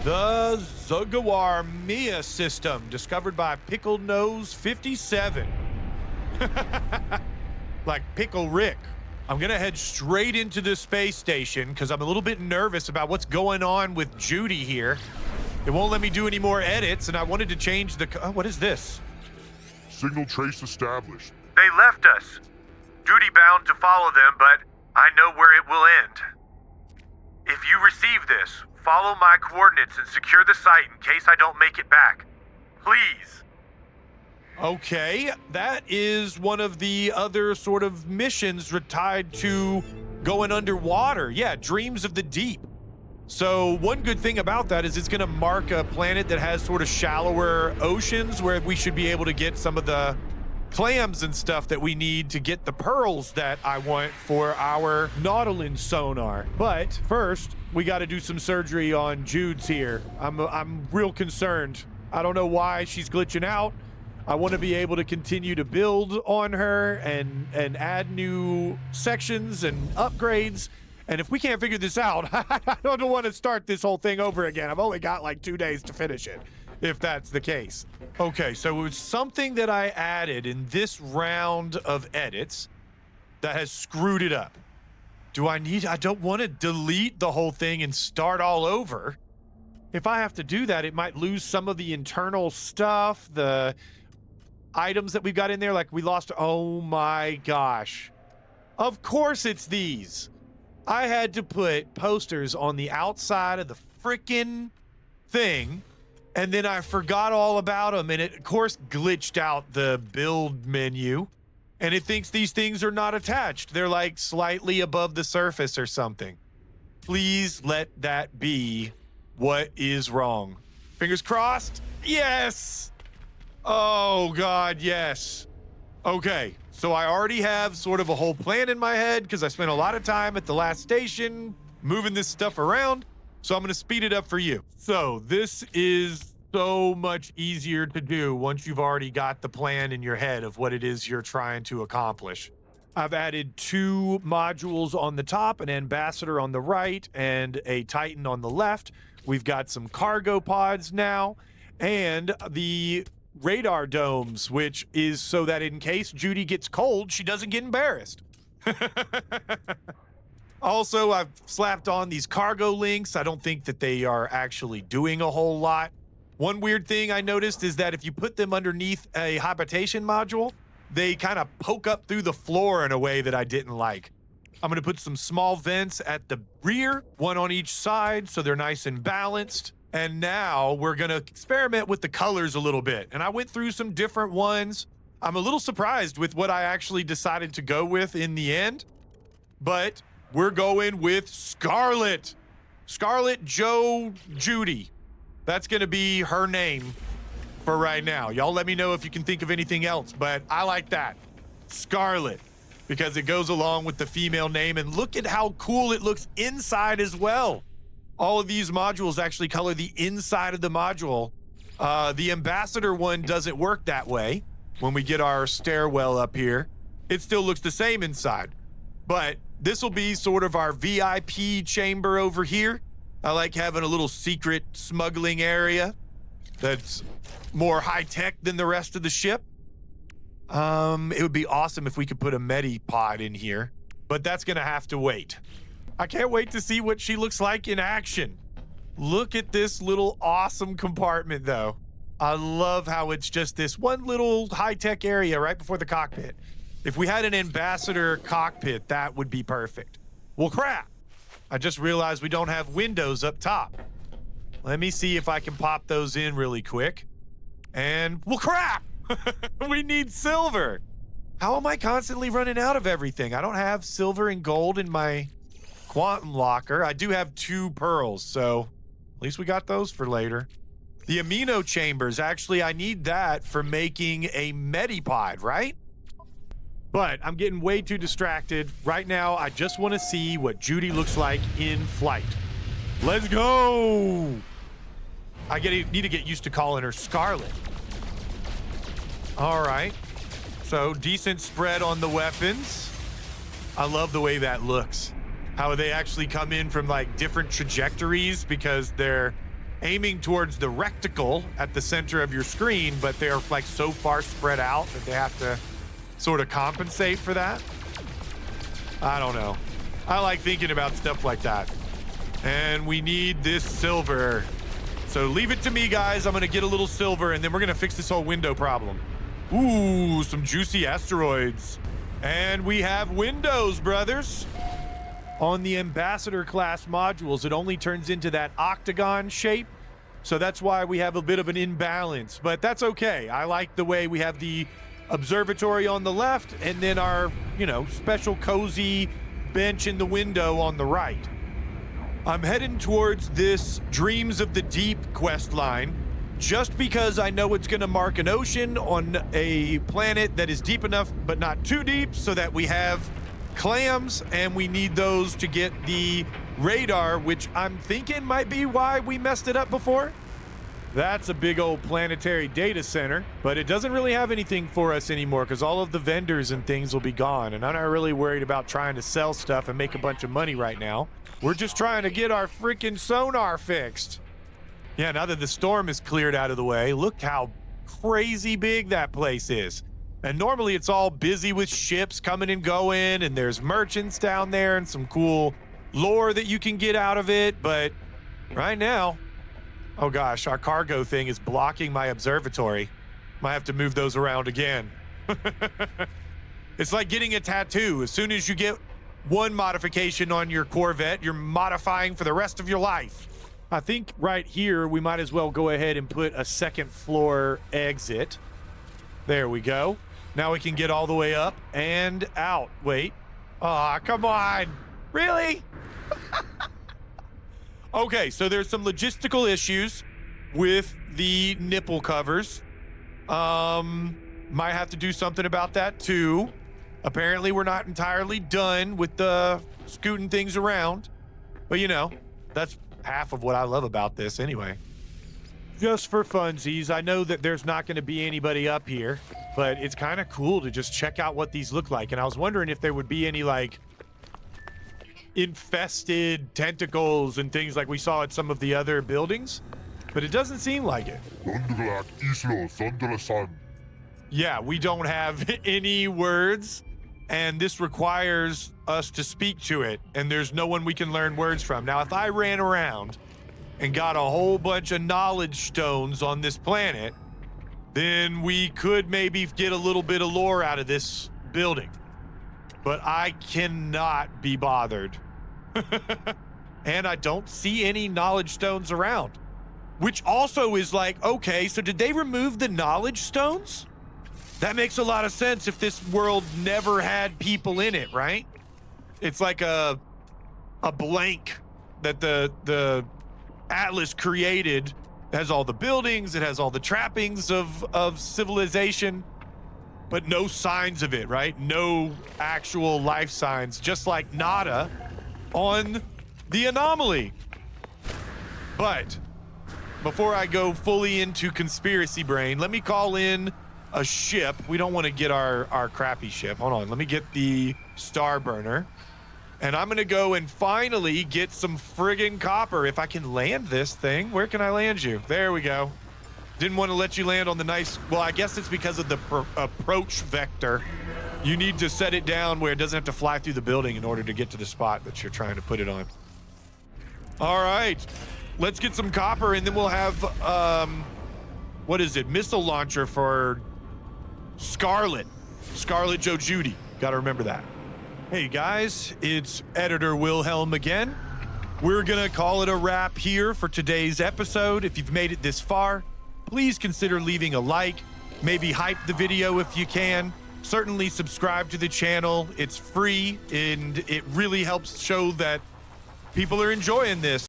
The Zogawar Mia system, discovered by Pickle Nose 57. Like Pickle Rick. I'm gonna head straight into the space station because I'm a little bit nervous about what's going on with Judy here. It won't let me do any more edits, and I wanted to change the... Oh, what is this? Signal trace established. They left us. Judy bound to follow them, but I know where it will end. If you receive this, follow my coordinates and secure the site in case I don't make it back. Please. Okay, that is one of the other sort of missions tied to going underwater. Yeah, Dreams of the Deep. So one good thing about that is it's going to mark a planet that has sort of shallower oceans where we should be able to get some of the clams and stuff that we need to get the pearls that I want for our Nautilus sonar. But first, we got to do some surgery on Jude's here. I'm real concerned. I don't know why she's glitching out. I want to be able to continue to build on her and add new sections and upgrades. And if we can't figure this out, I don't want to start this whole thing over again. I've only got like 2 days to finish it, if that's the case. Okay, so it was something that I added in this round of edits that has screwed it up. I don't want to delete the whole thing and start all over. If I have to do that, it might lose some of the internal stuff, the items that we've got in there. Like we lost, oh my gosh. Of course it's these. I had to put posters on the outside of the frickin' thing, and then I forgot all about them, and it, of course, glitched out the build menu, and it thinks these things are not attached. They're like slightly above the surface or something. Please let that be what is wrong. Fingers crossed. Yes. Oh, God, yes. Okay, so I already have sort of a whole plan in my head because I spent a lot of time at the last station moving this stuff around. So I'm going to speed it up for you. So this is so much easier to do once you've already got the plan in your head of what it is you're trying to accomplish. I've added 2 modules on the top, an ambassador on the right and a Titan on the left. We've got some cargo pods now and the radar domes, which is so that in case Judy gets cold, she doesn't get embarrassed. Also, I've slapped on these cargo links. I don't think that they are actually doing a whole lot. One weird thing I noticed is that if you put them underneath a habitation module, they kind of poke up through the floor in a way that I didn't like. I'm going to put some small vents at the rear, one on each side, so they're nice and balanced. And now we're going to experiment with the colors a little bit. And I went through some different ones. I'm a little surprised with what I actually decided to go with in the end. But we're going with Scarlett. Scarlett Judy. That's going to be her name for right now. Y'all let me know if you can think of anything else. But I like that. Scarlett. Because it goes along with the female name. And look at how cool it looks inside as well. All of these modules actually color the inside of the module. The ambassador one doesn't work that way. When we get our stairwell up here, it still looks the same inside. But this will be sort of our VIP chamber over here. I like having a little secret smuggling area that's more high-tech than the rest of the ship. It would be awesome if we could put a Medipod in here, but that's gonna have to wait. I can't wait to see what she looks like in action. Look at this little awesome compartment, though. I love how it's just this one little high-tech area right before the cockpit. If we had an ambassador cockpit, that would be perfect. Well, crap. I just realized we don't have windows up top. Let me see if I can pop those in really quick. And, well, crap. We need silver. How am I constantly running out of everything? I don't have silver and gold in my quantum locker. I do have 2 pearls, so at least we got those for later. The amino chambers, actually, I need that for making a Medipod, right? But I'm getting way too distracted. Right now, I just want to see what Judy looks like in flight. Let's go! I need to get used to calling her Scarlett. All right. So, decent spread on the weapons. I love the way that looks. How they actually come in from like different trajectories because they're aiming towards the rectangle at the center of your screen, but they're like so far spread out that they have to sort of compensate for that. I don't know. I like thinking about stuff like that. And we need this silver. So leave it to me, guys. I'm going to get a little silver, and then we're going to fix this whole window problem. Ooh, some juicy asteroids. And we have windows, brothers. On the Ambassador class modules, it only turns into that octagon shape. So that's why we have a bit of an imbalance, but that's okay. I like the way we have the observatory on the left and then our, special cozy bench in the window on the right. I'm heading towards this Dreams of the Deep quest line just because I know it's going to mark an ocean on a planet that is deep enough but not too deep so that we have clams, and we need those to get the radar, which I'm thinking might be why we messed it up before. That's a big old planetary data center, but it doesn't really have anything for us anymore because all of the vendors and things will be gone, and I'm not really worried about trying to sell stuff and make a bunch of money right now. We're just trying to get our freaking sonar fixed. Yeah, now that the storm is cleared out of the way, look how crazy big that place is. And normally it's all busy with ships coming and going, and there's merchants down there and some cool lore that you can get out of it. But right now, oh gosh, our cargo thing is blocking my observatory. Might have to move those around again. It's like getting a tattoo. As soon as you get one modification on your Corvette, you're modifying for the rest of your life. I think right here, we might as well go ahead and put a second floor exit. There we go. Now we can get all the way up and out. Wait. Aw, come on. Really? Okay, so there's some logistical issues with the nipple covers. Might have to do something about that too. Apparently we're not entirely done with the scooting things around. But that's half of what I love about this anyway. Just for funsies, I know that there's not going to be anybody up here, but it's kind of cool to just check out what these look like. And I was wondering if there would be any, infested tentacles and things like we saw at some of the other buildings, but it doesn't seem like it. Yeah, we don't have any words, and this requires us to speak to it, and there's no one we can learn words from. Now, if I ran around and got a whole bunch of knowledge stones on this planet, then we could maybe get a little bit of lore out of this building. But I cannot be bothered. And I don't see any knowledge stones around. Which also is okay, so did they remove the knowledge stones? That makes a lot of sense if this world never had people in it, right? It's like a blank that the Atlas created. It has all the buildings, it has all the trappings of civilization, but no signs of it, right? No actual life signs, just like nada on the anomaly. But before I go fully into conspiracy brain, let me call in a ship. We don't want to get our crappy ship. Hold on, let me get the star burner. And I'm going to go and finally get some friggin' copper. If I can land this thing, where can I land you? There we go. Didn't want to let you land on the nice... Well, I guess it's because of the approach vector. You need to set it down where it doesn't have to fly through the building in order to get to the spot that you're trying to put it on. All right. Let's get some copper, and then we'll have... what is it? Missile launcher for Scarlett. Scarlett Judy. Got to remember that. Hey guys, it's Editor Wilhelm again. We're gonna call it a wrap here for today's episode. If you've made it this far, please consider leaving a like, maybe hype the video if you can. Certainly subscribe to the channel. It's free and it really helps show that people are enjoying this.